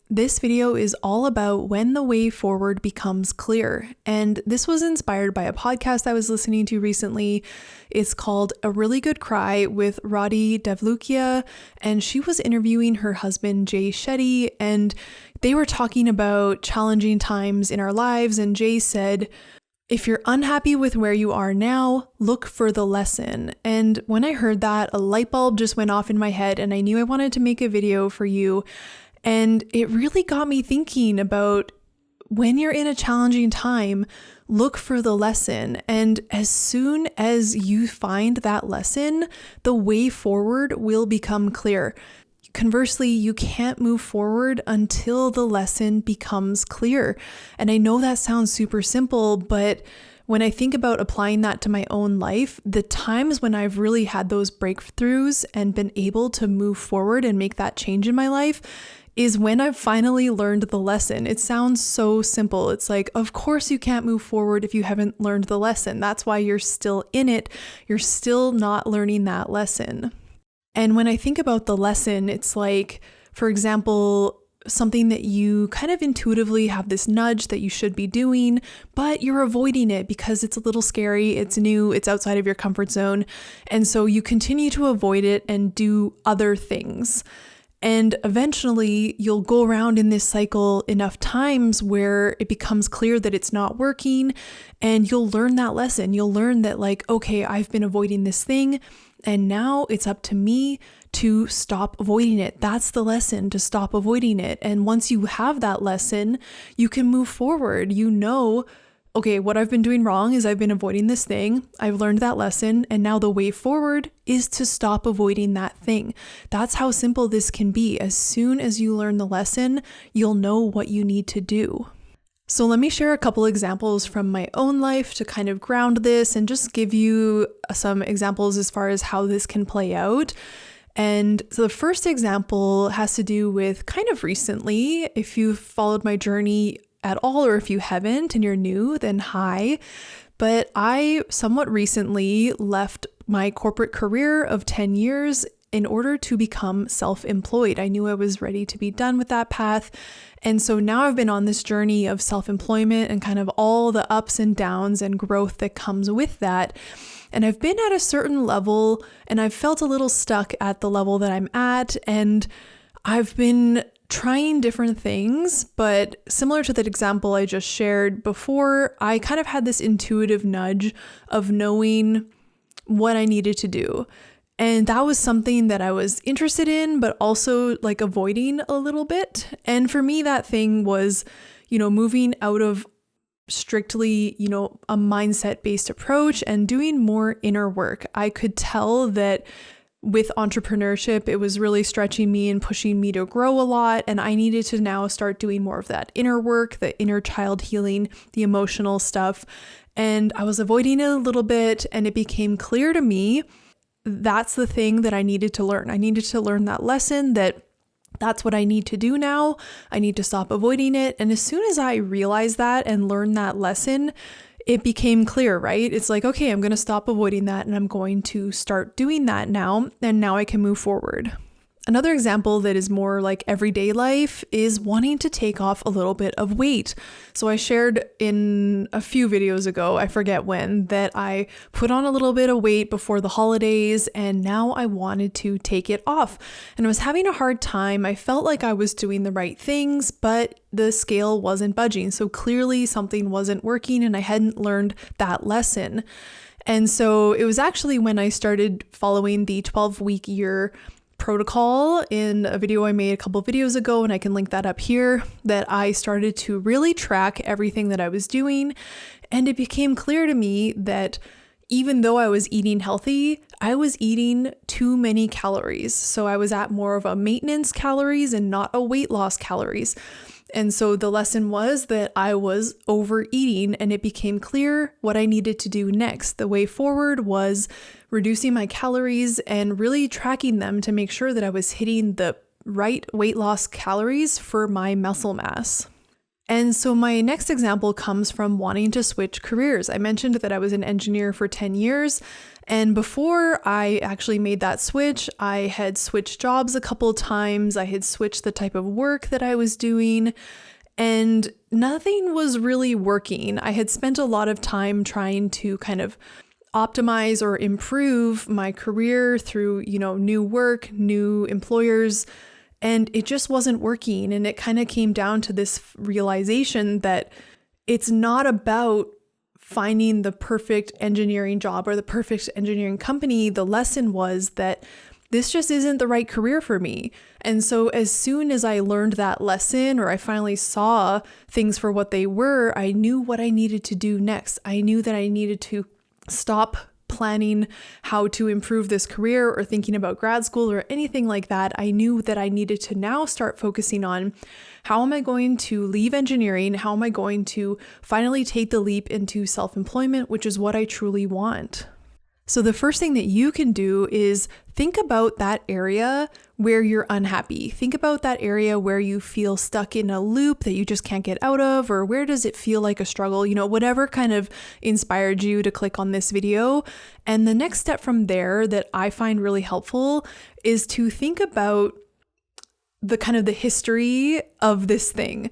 This video is all about when the way forward becomes clear. And this was inspired by a podcast I was listening to recently. It's called A Really Good Cry with Roddy Devlukia. And she was interviewing her husband, Jay Shetty. And they were talking about challenging times in our lives. And Jay said, if you're unhappy with where you are now, look for the lesson. And when I heard that, a light bulb just went off in my head and I knew I wanted to make a video for you. And it really got me thinking about when you're in a challenging time, look for the lesson. And as soon as you find that lesson, the way forward will become clear. Conversely, you can't move forward until the lesson becomes clear. And I know that sounds super simple, but when I think about applying that to my own life, the times when I've really had those breakthroughs and been able to move forward and make that change in my life is when I've finally learned the lesson. It sounds so simple. It's like, of course you can't move forward if you haven't learned the lesson. That's why you're still in it. You're still not learning that lesson. And when I think about the lesson, it's like, for example, something that you kind of intuitively have this nudge that you should be doing, but you're avoiding it because it's a little scary, it's new, it's outside of your comfort zone. And so you continue to avoid it and do other things. And eventually you'll go around in this cycle enough times where it becomes clear that it's not working, and you'll learn that lesson. You'll learn that, like, okay, I've been avoiding this thing and now it's up to me to stop avoiding it. That's the lesson, to stop avoiding it. And once you have that lesson, you can move forward. You know, okay, what I've been doing wrong is I've been avoiding this thing. I've learned that lesson. And now the way forward is to stop avoiding that thing. That's how simple this can be. As soon as you learn the lesson, you'll know what you need to do. So let me share a couple examples from my own life to kind of ground this and just give you some examples as far as how this can play out. And so the first example has to do with kind of recently. If you've followed my journey at all, or if you haven't and you're new, then hi. But I somewhat recently left my corporate career of 10 years in order to become self-employed. I knew I was ready to be done with that path. And so now I've been on this journey of self-employment and kind of all the ups and downs and growth that comes with that. And I've been at a certain level and I've felt a little stuck at the level that I'm at. And I've been trying different things, but similar to that example I just shared before, I kind of had this intuitive nudge of knowing what I needed to do. And that was something that I was interested in, but also like avoiding a little bit. And for me, that thing was, moving out of strictly, a mindset-based approach and doing more inner work. I could tell that with entrepreneurship, it was really stretching me and pushing me to grow a lot. And I needed to now start doing more of that inner work, the inner child healing, the emotional stuff. And I was avoiding it a little bit, and it became clear to me that's the thing that I needed to learn. I needed to learn that lesson that's what I need to do now. I need to stop avoiding it. And as soon as I realized that and learned that lesson, it became clear, right? It's like, okay, I'm going to stop avoiding that and I'm going to start doing that now. And now I can move forward. Another example that is more like everyday life is wanting to take off a little bit of weight. So I shared in a few videos ago, I forget when, that I put on a little bit of weight before the holidays and now I wanted to take it off. And I was having a hard time. I felt like I was doing the right things, but the scale wasn't budging. So clearly something wasn't working and I hadn't learned that lesson. And so it was actually when I started following the 12-week year protocol in a video I made a couple videos ago, and I can link that up here, that I started to really track everything that I was doing. And it became clear to me that even though I was eating healthy, I was eating too many calories. So I was at more of a maintenance calories and not a weight loss calories. And so the lesson was that I was overeating, and it became clear what I needed to do next. The way forward was reducing my calories and really tracking them to make sure that I was hitting the right weight loss calories for my muscle mass. And so my next example comes from wanting to switch careers. I mentioned that I was an engineer for 10 years. And before I actually made that switch, I had switched jobs a couple times. I had switched the type of work that I was doing, and nothing was really working. I had spent a lot of time trying to kind of optimize or improve my career through, new work, new employers, and it just wasn't working. And it kind of came down to this realization that it's not about finding the perfect engineering job or the perfect engineering company. The lesson was that this just isn't the right career for me. And so as soon as I learned that lesson, or I finally saw things for what they were, I knew what I needed to do next. I knew that I needed to stop planning how to improve this career or thinking about grad school or anything like that. I knew that I needed to now start focusing on how am I going to leave engineering? How am I going to finally take the leap into self-employment, which is what I truly want? So the first thing that you can do is think about that area where you're unhappy. Think about that area where you feel stuck in a loop that you just can't get out of, or where does it feel like a struggle? Whatever kind of inspired you to click on this video. And the next step from there that I find really helpful is to think about the kind of the history of this thing.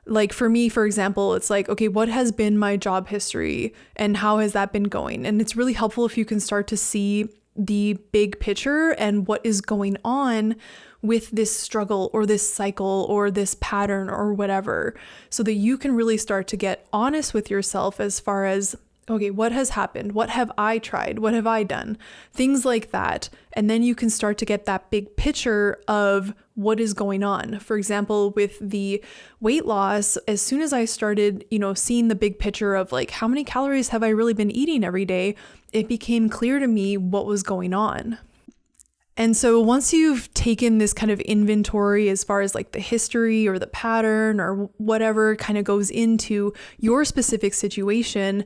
Like for me, for example, it's like, okay, what has been my job history and how has that been going? And it's really helpful if you can start to see the big picture and what is going on with this struggle or this cycle or this pattern or whatever, so that you can really start to get honest with yourself as far as, okay, what has happened? What have I tried? What have I done? Things like that. And then you can start to get that big picture of what is going on. For example, with the weight loss, as soon as I started, seeing the big picture of like, how many calories have I really been eating every day? It became clear to me what was going on. And so once you've taken this kind of inventory as far as like the history or the pattern or whatever kind of goes into your specific situation,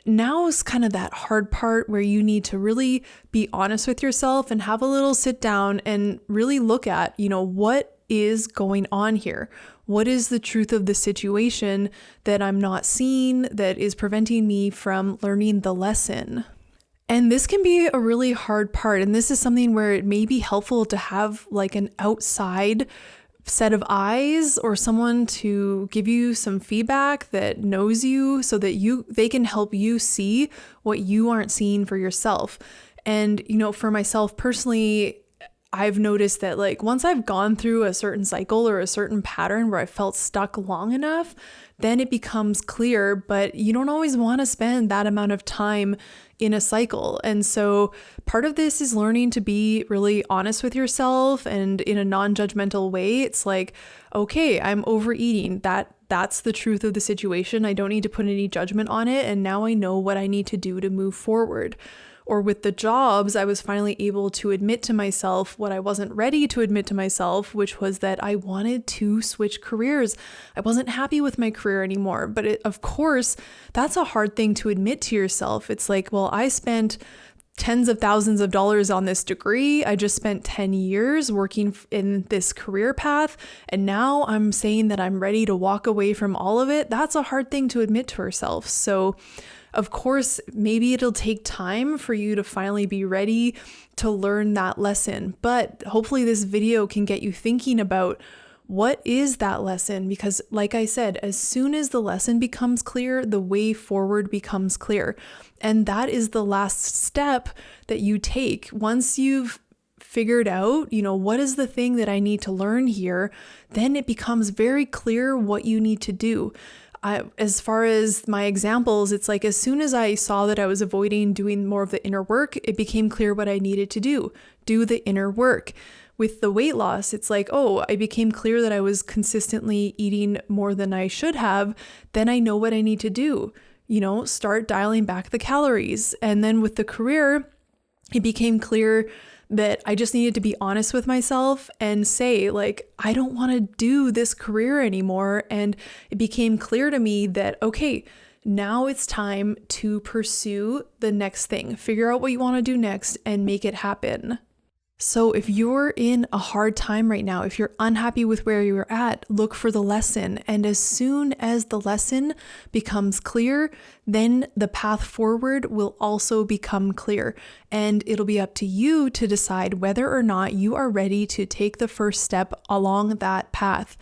now is kind of that hard part where you need to really be honest with yourself and have a little sit down and really look at, what is going on here? What is the truth of the situation that I'm not seeing that is preventing me from learning the lesson? And this can be a really hard part. And this is something where it may be helpful to have like an outside set of eyes or someone to give you some feedback that knows you, so that they can help you see what you aren't seeing for yourself. And, for myself personally, I've noticed that like once I've gone through a certain cycle or a certain pattern where I felt stuck long enough, then it becomes clear, but you don't always want to spend that amount of time in a cycle. And so part of this is learning to be really honest with yourself and in a non-judgmental way. It's like, okay, I'm overeating. That's the truth of the situation. I don't need to put any judgment on it. And now I know what I need to do to move forward. Or with the jobs, I was finally able to admit to myself what I wasn't ready to admit to myself, which was that I wanted to switch careers. I wasn't happy with my career anymore. But of course, that's a hard thing to admit to yourself. It's like, well, I spent tens of thousands of dollars on this degree. I just spent 10 years working in this career path. And now I'm saying that I'm ready to walk away from all of it. That's a hard thing to admit to herself. So of course, maybe it'll take time for you to finally be ready to learn that lesson. But hopefully this video can get you thinking about what is that lesson? Because like I said, as soon as the lesson becomes clear, the way forward becomes clear. And that is the last step that you take. Once you've figured out, what is the thing that I need to learn here, then it becomes very clear what you need to do. As far as my examples, it's like as soon as I saw that I was avoiding doing more of the inner work, it became clear what I needed to do the inner work. With the weight loss, it's like, oh, I became clear that I was consistently eating more than I should have. Then I know what I need to do, start dialing back the calories. And then with the career, it became clear that I just needed to be honest with myself and say, like, I don't want to do this career anymore. And it became clear to me that, okay, now it's time to pursue the next thing, figure out what you want to do next and make it happen. So if you're in a hard time right now, if you're unhappy with where you're at, look for the lesson. And as soon as the lesson becomes clear, then the path forward will also become clear. And it'll be up to you to decide whether or not you are ready to take the first step along that path.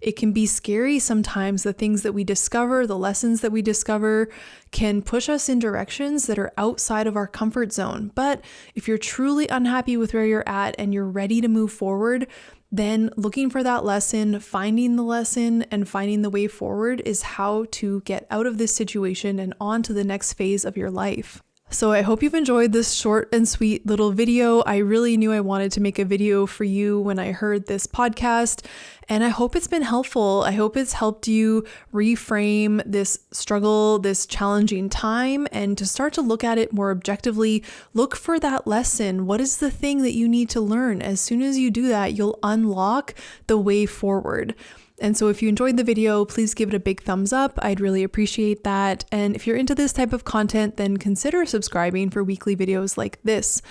It can be scary sometimes. The things that we discover, the lessons that we discover can push us in directions that are outside of our comfort zone. But if you're truly unhappy with where you're at and you're ready to move forward, then looking for that lesson, finding the lesson, and finding the way forward is how to get out of this situation and on to the next phase of your life. So I hope you've enjoyed this short and sweet little video. I really knew I wanted to make a video for you when I heard this podcast, and I hope it's been helpful. I hope it's helped you reframe this struggle, this challenging time, and to start to look at it more objectively. Look for that lesson. What is the thing that you need to learn? As soon as you do that, you'll unlock the way forward. And so if you enjoyed the video, please give it a big thumbs up. I'd really appreciate that. And if you're into this type of content, then consider subscribing for weekly videos like this.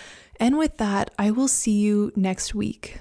And with that, I will see you next week.